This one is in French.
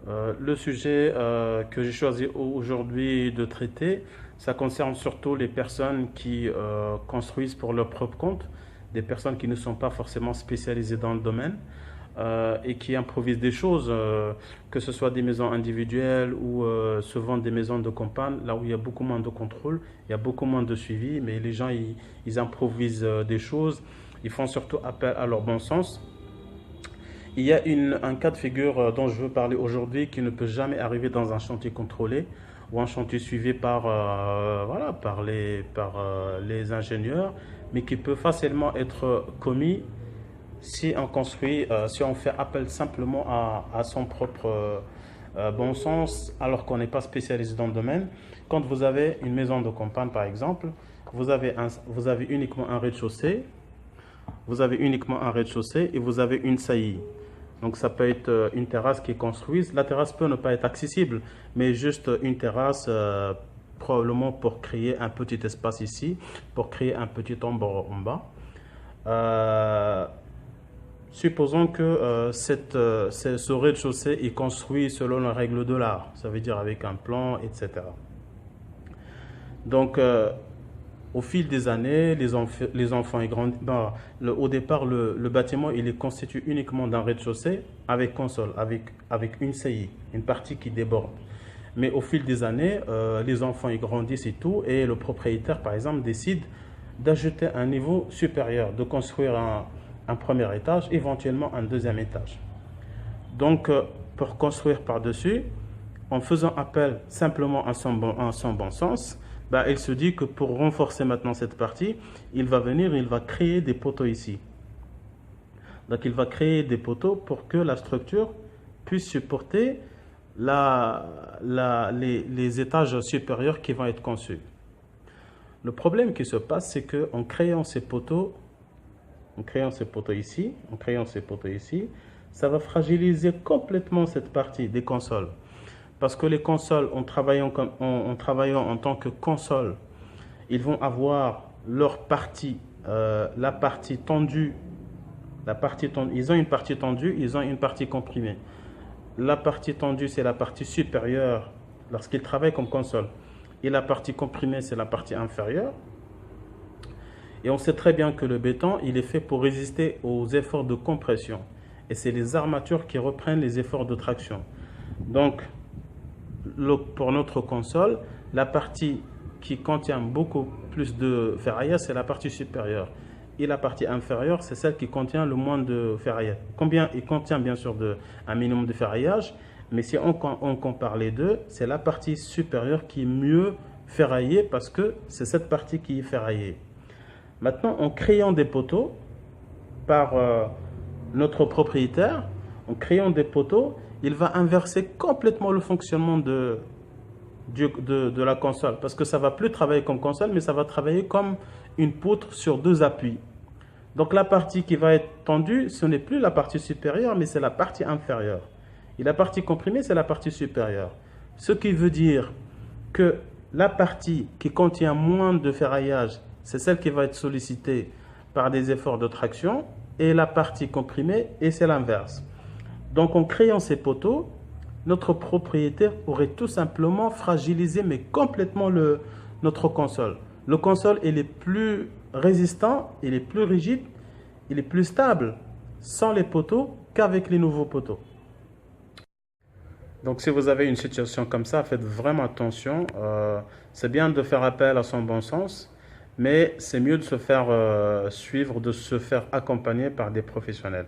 Le sujet que j'ai choisi aujourd'hui de traiter, ça concerne surtout les personnes qui construisent pour leur propre compte, des personnes qui ne sont pas forcément spécialisées dans le domaine et qui improvisent des choses, que ce soit des maisons individuelles ou souvent des maisons de campagne, là où il y a beaucoup moins de contrôle, il y a beaucoup moins de suivi, mais les gens ils improvisent des choses, ils font surtout appel à leur bon sens. Il y a un cas de figure dont je veux parler aujourd'hui qui ne peut jamais arriver dans un chantier contrôlé ou un chantier suivi voilà, par les ingénieurs, mais qui peut facilement être commis si on construit, si on fait appel simplement à son propre bon sens, alors qu'on n'est pas spécialisé dans le domaine. Quand vous avez une maison de campagne, par exemple, vous avez uniquement un rez-de-chaussée, et vous avez une saillie. Donc ça peut être une terrasse qui est construite. La terrasse peut ne pas être accessible, mais juste une terrasse, probablement pour créer un petit espace ici, pour créer un petit ombre en bas. Euh, Supposons que ce rez-de-chaussée est construit selon la règle de l'art, ça veut dire avec un plan, etc. Donc, au fil des années, les enfants ils grandissent. Bah, au départ, le bâtiment il est constitué uniquement d'un rez-de-chaussée avec console, avec une saillie, une partie qui déborde. Mais au fil des années, les enfants ils grandissent et tout, et le propriétaire, par exemple, décide d'ajouter un niveau supérieur, de construire un premier étage, éventuellement un deuxième étage. Donc, pour construire par-dessus, en faisant appel simplement à son bon sens, bah, il se dit que pour renforcer maintenant cette partie, il va venir, il va créer des poteaux ici. Donc il va créer des poteaux pour que la structure puisse supporter les étages supérieurs qui vont être conçus. Le problème qui se passe, c'est qu'en créant ces poteaux, en créant ces poteaux ici, ça va fragiliser complètement cette partie des consoles. Parce que les consoles, en travaillant en tant que console, ils vont avoir leur partie, la partie tendue, ils ont une partie tendue, ils ont une partie comprimée. La partie tendue, c'est la partie supérieure lorsqu'ils travaillent comme console. Et la partie comprimée, c'est la partie inférieure. Et on sait très bien que le béton, il est fait pour résister aux efforts de compression. Et c'est les armatures qui reprennent les efforts de traction. Donc, pour notre console, la partie qui contient beaucoup plus de ferraillage, c'est la partie supérieure. Et la partie inférieure, c'est celle qui contient le moins de ferraillage. Il contient bien sûr un minimum de ferraillage, mais si on compare les deux, c'est la partie supérieure qui est mieux ferraillée parce que c'est cette partie qui est ferraillée. Maintenant, en créant des poteaux par notre propriétaire, il va inverser complètement le fonctionnement de la console. Parce que ça ne va plus travailler comme console, mais ça va travailler comme une poutre sur deux appuis. Donc la partie qui va être tendue, ce n'est plus la partie supérieure, mais c'est la partie inférieure. Et la partie comprimée, c'est la partie supérieure. Ce qui veut dire que la partie qui contient moins de ferraillage, c'est celle qui va être sollicitée par des efforts de traction, et la partie comprimée, et c'est l'inverse. Donc en créant ces poteaux, notre propriétaire aurait tout simplement fragilisé, mais complètement notre console. Le console, il est plus résistant, il est plus rigide, il est plus stable sans les poteaux qu'avec les nouveaux poteaux. Donc si vous avez une situation comme ça, faites vraiment attention. C'est bien de faire appel à son bon sens, mais c'est mieux de se faire suivre, de se faire accompagner par des professionnels.